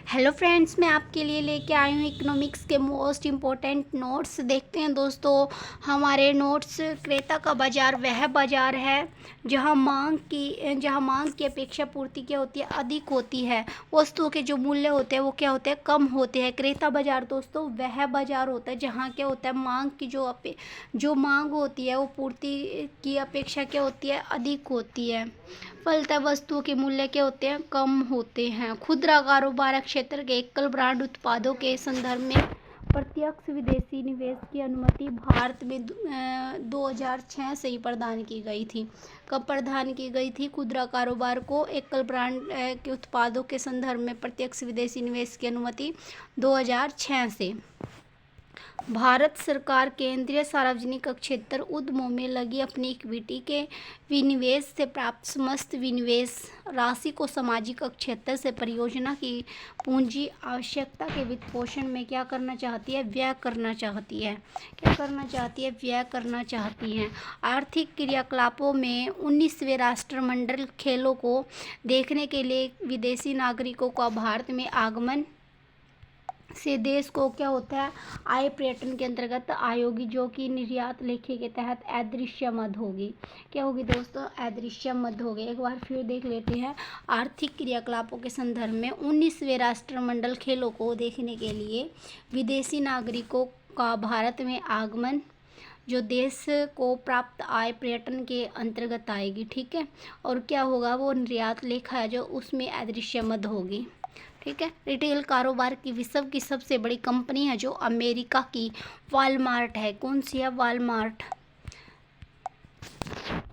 Hello friends, मैं आपके लिए लेके आई हूँ इकोनॉमिक्स के मोस्ट इम्पोर्टेंट नोट्स। देखते हैं दोस्तों, हमारे नोट्स। क्रेता का बाज़ार वह बाज़ार है जहाँ मांग की अपेक्षा पूर्ति क्या होती है, अधिक होती है। वस्तुओं के जो मूल्य होते हैं वो क्या होते हैं, कम होते हैं। क्रेता बाज़ार दोस्तों वह बाज़ार होता है जहाँ क्या होता है, मांग की जो मांग होती है वो पूर्ति की अपेक्षा क्या होती है, अधिक होती है। फलतः वस्तुओं के मूल्य क्या होते हैं, कम होते हैं। खुदरा कारोबार क्षेत्र के एकल ब्रांड उत्पादों के संदर्भ में प्रत्यक्ष विदेशी निवेश की अनुमति भारत में 2006 से ही प्रदान की गई थी। कब प्रदान की गई थी? खुदरा कारोबार को एकल ब्रांड के उत्पादों के संदर्भ में प्रत्यक्ष विदेशी निवेश की अनुमति 2006 से। भारत सरकार केंद्रीय सार्वजनिक क्षेत्र उद्यमों में लगी अपनी इक्विटी के विनिवेश से प्राप्त समस्त विनिवेश राशि को सामाजिक क्षेत्र से परियोजना की पूंजी आवश्यकता के वित्त पोषण में क्या करना चाहती है, व्यय करना चाहती है। क्या करना चाहती है? व्यय करना चाहती है। आर्थिक क्रियाकलापों में 19वें राष्ट्रमंडल खेलों को देखने के लिए विदेशी नागरिकों का भारत में आगमन से देश को क्या होता है, आय पर्यटन के अंतर्गत आय होगी, जो कि निर्यात लेखे के तहत अदृश्य मद होगी। क्या होगी दोस्तों? अदृश्य मद होगी। एक बार फिर देख लेते हैं। आर्थिक क्रियाकलापों के संदर्भ में 19वें राष्ट्रमंडल खेलों को देखने के लिए विदेशी नागरिकों का भारत में आगमन जो देश को प्राप्त आय पर्यटन के अंतर्गत आएगी। ठीक है, और क्या होगा, वो निर्यात लेखा है जो उसमें अदृश्य मद होगी। ठीक है। रिटेल कारोबार की विश्व की सबसे बड़ी कंपनी है जो अमेरिका की वॉलमार्ट है। कौन सी है? वॉलमार्ट।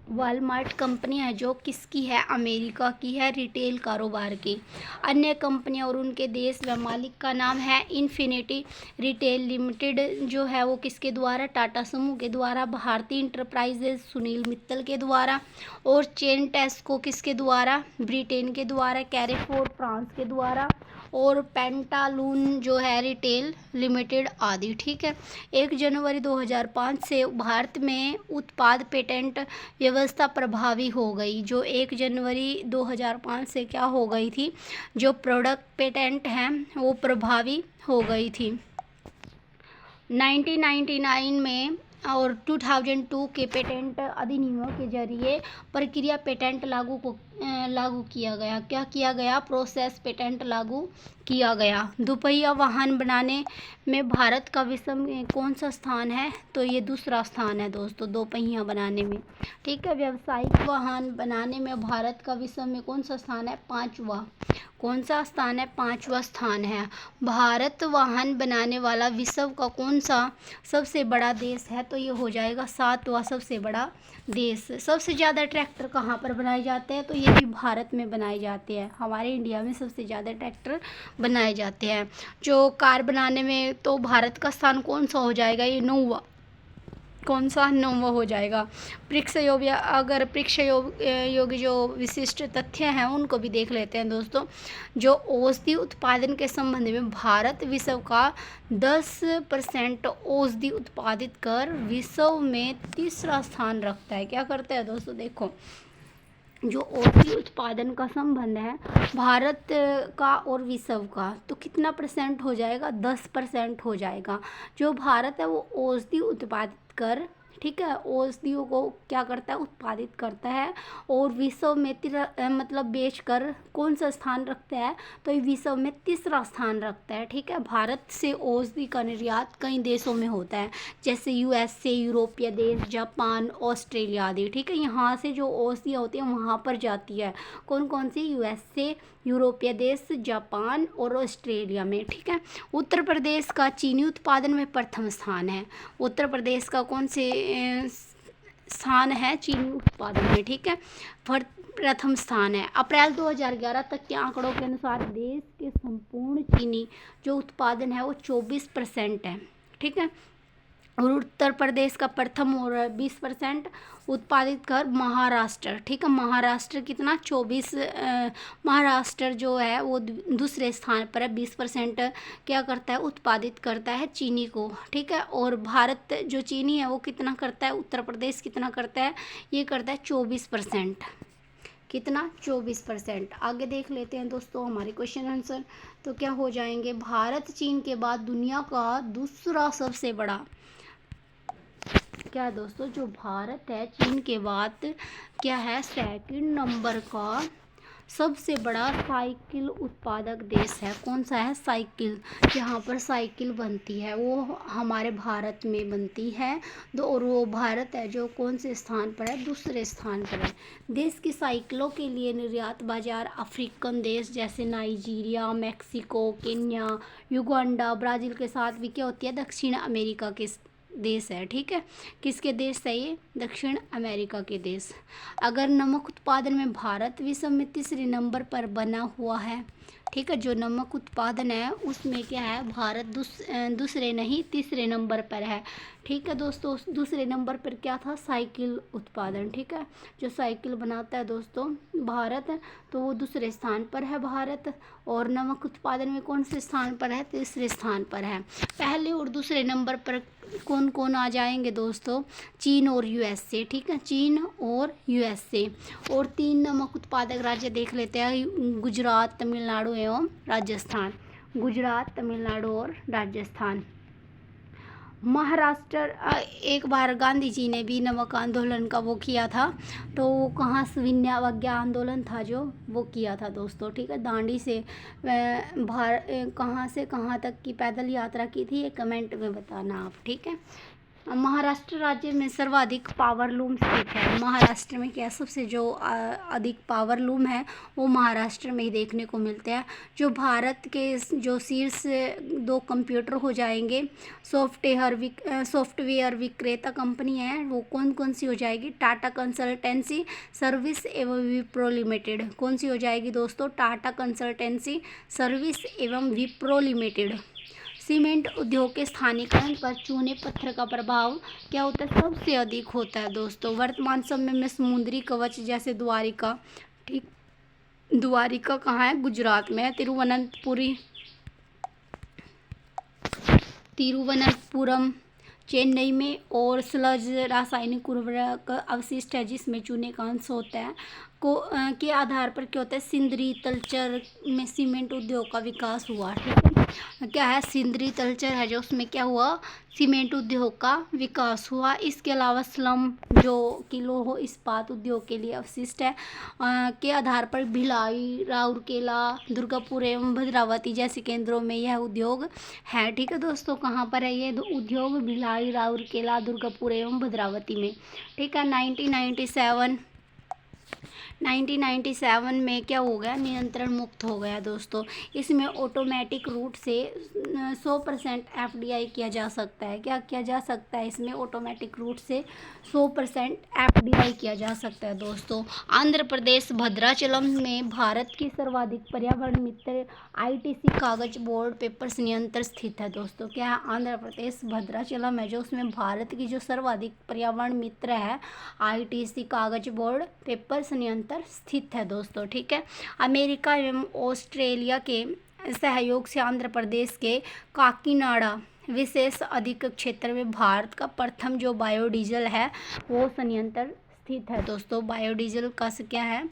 वॉलमार्ट कंपनी है जो किसकी है? अमेरिका की है, रिटेल कारोबार की। अन्य कंपनियां और उनके देश व मालिक का नाम है इन्फिनिटी रिटेल लिमिटेड, जो है वो किसके द्वारा? टाटा समूह के द्वारा, भारतीय इंटरप्राइजेज सुनील मित्तल के द्वारा, और चेन टेस्को किसके द्वारा? ब्रिटेन के द्वारा, कैरेफोर फ्रांस के द्वारा, और पेंटालून जो है रिटेल लिमिटेड आदि। ठीक है। 1 जनवरी 2005 से भारत में उत्पाद पेटेंट व्यवस्था प्रभावी हो गई। जो 1 जनवरी 2005 से क्या हो गई थी, जो प्रोडक्ट पेटेंट हैं वो प्रभावी हो गई थी। 1999 में और 2002 के पेटेंट अधिनियमों के जरिए प्रक्रिया पेटेंट लागू किया गया। क्या किया गया? प्रोसेस पेटेंट लागू किया गया। दोपहिया वाहन बनाने में भारत का विश्व में कौन सा स्थान है? तो ये दूसरा स्थान है दोस्तों, दोपहिया बनाने में। ठीक है। व्यावसायिक वाहन बनाने में भारत का विश्व में कौन सा स्थान है? 5वां। कौन सा स्थान है? 5वां स्थान है। भारत वाहन बनाने वाला विश्व का कौन सा सबसे बड़ा देश है? तो ये हो जाएगा 7वां सबसे बड़ा देश। सबसे ज़्यादा ट्रैक्टर कहाँ पर बनाए जाते हैं? तो ये भी भारत में बनाए जाते हैं। हमारे इंडिया में सबसे ज़्यादा ट्रैक्टर बनाए जाते हैं। जो कार बनाने में तो भारत का स्थान कौन सा हो जाएगा? ये 9वां। कौन सा? 9वां हो जाएगा। परीक्षा योग्य जो विशिष्ट तथ्य हैं उनको भी देख लेते हैं दोस्तों। जो औषधि उत्पादन के संबंध में भारत विश्व का 10% औषधि उत्पादित कर विश्व में तीसरा स्थान रखता है। क्या करता है दोस्तों? देखो, जो औषधि उत्पादन का संबंध है भारत का और विश्व का, तो कितना परसेंट हो जाएगा? 10% हो जाएगा। जो भारत है वो औषधि उत्पादित कर, ठीक है, औषधियों को क्या करता है? उत्पादित करता है, और विश्व में मतलब बेचकर कौन सा स्थान रखता है? तो ये विश्व में तीसरा स्थान रखता है। ठीक है। भारत से औषधि का निर्यात कई देशों में होता है, जैसे यूएसए, यूरोपीय देश, जापान, ऑस्ट्रेलिया आदि। ठीक है। यहाँ से जो औषधियाँ होती हैं वहाँ पर जाती है। कौन कौन सी? यूएसए, यूरोपीय देश, जापान और ऑस्ट्रेलिया में। ठीक है। उत्तर प्रदेश का चीनी उत्पादन में प्रथम स्थान है। उत्तर प्रदेश का कौन से स्थान है? चीनी उत्पादन में। ठीक है, प्रथम स्थान है। अप्रैल 2011 तक के आंकड़ों के अनुसार देश के संपूर्ण चीनी जो उत्पादन है वो 24% है। ठीक है। और उत्तर प्रदेश का प्रथम और 20% उत्पादित कर महाराष्ट्र। ठीक है। महाराष्ट्र कितना? 24। महाराष्ट्र जो है वो दूसरे स्थान पर है, 20% क्या करता है? उत्पादित करता है चीनी को। ठीक है। और भारत जो चीनी है वो कितना करता है? उत्तर प्रदेश कितना करता है? ये करता है 24%। कितना 24%। आगे देख लेते हैं दोस्तों हमारे क्वेश्चन आंसर। तो क्या हो जाएंगे, भारत चीन के बाद दुनिया का दूसरा सबसे बड़ा, क्या दोस्तों, जो भारत है चीन के बाद क्या है, सेकंड नंबर का सबसे बड़ा साइकिल उत्पादक देश है। कौन सा है, साइकिल, जहाँ पर साइकिल बनती है वो हमारे भारत में बनती है। और वो भारत है जो कौन से स्थान पर है, दूसरे स्थान पर है। देश की साइकिलों के लिए निर्यात बाजार अफ्रीकन देश जैसे Nigeria, Mexico, Kenya, Uganda, Brazil के साथ भी क्या होती है, दक्षिण अमेरिका के देश है। ठीक है, किसके देश है ये, दक्षिण अमेरिका के देश। अगर नमक उत्पादन में भारत विश्व में तीसरे नंबर पर बना हुआ है। ठीक है, जो नमक उत्पादन है उसमें क्या है, भारत दूसरे नहीं तीसरे नंबर पर है। ठीक है दोस्तों, दूसरे नंबर पर क्या था, साइकिल उत्पादन। ठीक है, जो साइकिल बनाता है दोस्तों भारत, तो वो दूसरे स्थान पर है भारत। और नमक उत्पादन में कौन से स्थान पर है, तीसरे स्थान पर है। पहले और दूसरे नंबर पर कौन कौन आ जाएंगे दोस्तों, चीन और यूएसए। ठीक है, चीन और यूएसए। और 3 नमक उत्पादक राज्य देख लेते हैं, गुजरात, तमिलनाडु एवं राजस्थान। गुजरात, तमिलनाडु और राजस्थान। महाराष्ट्र, एक बार गांधी जी ने भी नमक आंदोलन का वो किया था, तो वो कहाँ सविनय आंदोलन था जो वो किया था दोस्तों। ठीक है, दांडी से कहाँ से कहाँ तक की पैदल यात्रा की थी, ये कमेंट में बताना आप। ठीक है, महाराष्ट्र राज्य में सर्वाधिक पावर लूम स्थित है। महाराष्ट्र में क्या सबसे जो अधिक पावर लूम है वो महाराष्ट्र में ही देखने को मिलते हैं। जो भारत के जो शीर्ष 2 कंप्यूटर हो जाएंगे, सॉफ्टवेयर विक्रेता कंपनी है, वो कौन कौन सी हो जाएगी, टाटा कंसल्टेंसी सर्विस एवं विप्रो लिमिटेड। कौन सी हो जाएगी दोस्तों, टाटा कंसल्टेंसी सर्विस एवं विप्रो लिमिटेड। सीमेंट उद्योग के स्थानीयकरण पर चूने पत्थर का प्रभाव क्या होता है, सबसे अधिक होता है दोस्तों। वर्तमान समय में समुद्री कवच जैसे द्वारिका, ठीक, द्वारिका कहाँ है, गुजरात में है। तिरुवनंतपुरम चेन्नई में। और स्लज रासायनिक उर्वरक अवशिष्ट है जिसमें चूने का अंश होता है के आधार पर क्या होता है, सिंदरी तलचर में सीमेंट उद्योग का विकास हुआ। ठीक है, क्या है, सिंदरी तलचर है जो उसमें क्या हुआ, सीमेंट उद्योग का विकास हुआ। इसके अलावा स्लम जो कि लौह इस्पात उद्योग के लिए अवशिष्ट है के आधार पर भिलाई, राउरकेला, दुर्गापुर एवं भद्रावती जैसे केंद्रों में यह उद्योग है। ठीक है दोस्तों, कहाँ पर है ये उद्योग, भिलाई, राउरकेला, दुर्गापुर एवं भद्रावती में। ठीक है, 1997 में क्या हो गया, नियंत्रण मुक्त हो गया दोस्तों। इसमें ऑटोमेटिक रूट से 100% एफडीआई किया जा सकता है। क्या किया जा सकता है, इसमें ऑटोमेटिक रूट से 100% एफडीआई किया जा सकता है दोस्तों। आंध्र प्रदेश भद्राचलम में भारत की सर्वाधिक पर्यावरण मित्र आईटीसी कागज बोर्ड पेपर संयंत्र स्थित है दोस्तों। क्या है, आंध्र प्रदेश भद्राचलम है जो उसमें भारत की जो सर्वाधिक पर्यावरण मित्र है आईटीसी कागज बोर्ड पेपर संयंत्र स्थित है दोस्तों। ठीक है, अमेरिका एवं ऑस्ट्रेलिया के सहयोग से आंध्र प्रदेश के काकीनाडा विशेष अधिक क्षेत्र में भारत का प्रथम जो बायोडीजल है वो संयंत्र स्थित है दोस्तों। बायोडीजल का क्या है,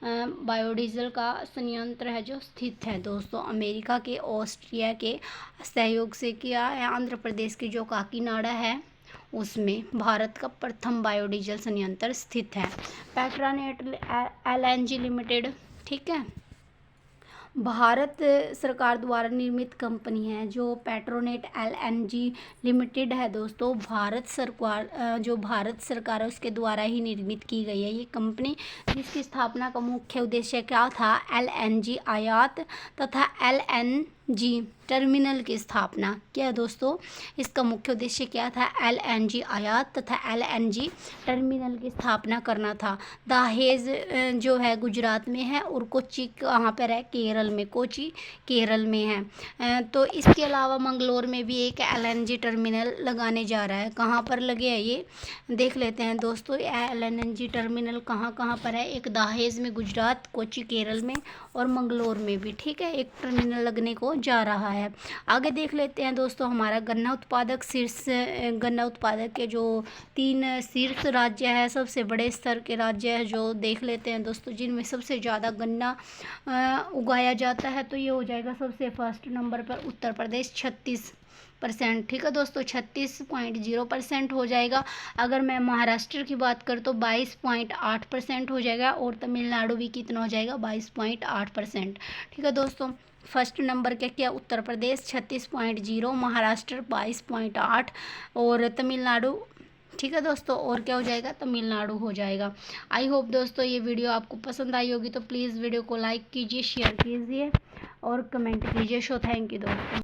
बायोडीजल का संयंत्र है जो स्थित है दोस्तों, अमेरिका के ऑस्ट्रिया के सहयोग से किया है। आंध्र प्रदेश की जो काकीनाडा है उसमें भारत का प्रथम बायोडीजल संयंत्र स्थित है। पेट्रोनेट एलएनजी लिमिटेड, ठीक है, भारत सरकार द्वारा निर्मित कंपनी है जो पेट्रोनेट एलएनजी लिमिटेड है दोस्तों। भारत सरकार है उसके द्वारा ही निर्मित की गई है ये कंपनी, जिसकी स्थापना का मुख्य उद्देश्य क्या था, एलएनजी आयात तथा एलएनजी टर्मिनल की स्थापना। क्या दोस्तों, इसका मुख्य उद्देश्य क्या था, एलएनजी आयात तथा एलएनजी टर्मिनल की स्थापना करना था। दहेज जो है गुजरात में है और कोच्चि कहाँ पर है, केरल में, कोच्चि केरल में है। तो इसके अलावा मंगलोर में भी एक एलएनजी टर्मिनल लगाने जा रहा है। कहाँ पर लगे है ये देख लेते हैं दोस्तों। एलएनजी टर्मिनल कहाँ कहाँ पर है, एक दहेज में गुजरात, कोच्चि केरल में और मंगलोर में भी। ठीक है, एक टर्मिनल लगने को जा रहा है। आगे देख लेते हैं दोस्तों हमारा गन्ना उत्पादक के जो 3 शीर्ष राज्य है, सबसे बड़े स्तर के राज्य है जो देख लेते हैं दोस्तों, जिनमें सबसे ज़्यादा गन्ना उगाया जाता है। तो ये हो जाएगा सबसे फर्स्ट नंबर पर उत्तर प्रदेश 36%। ठीक है दोस्तों, 36.0% हो जाएगा। अगर मैं महाराष्ट्र की बात करूँ तो 22.8% हो जाएगा, और तमिलनाडु भी कितना हो जाएगा, 22.8%। ठीक है दोस्तों, फर्स्ट नंबर क्या क्या, उत्तर प्रदेश 36.0, महाराष्ट्र 22.8 और तमिलनाडु। ठीक है दोस्तों, और क्या हो जाएगा, तमिलनाडु हो जाएगा। आई होप दोस्तों ये वीडियो आपको पसंद आई होगी, तो प्लीज़ वीडियो को लाइक कीजिए, शेयर कीजिए और कमेंट कीजिए। थैंक यू दोस्तों।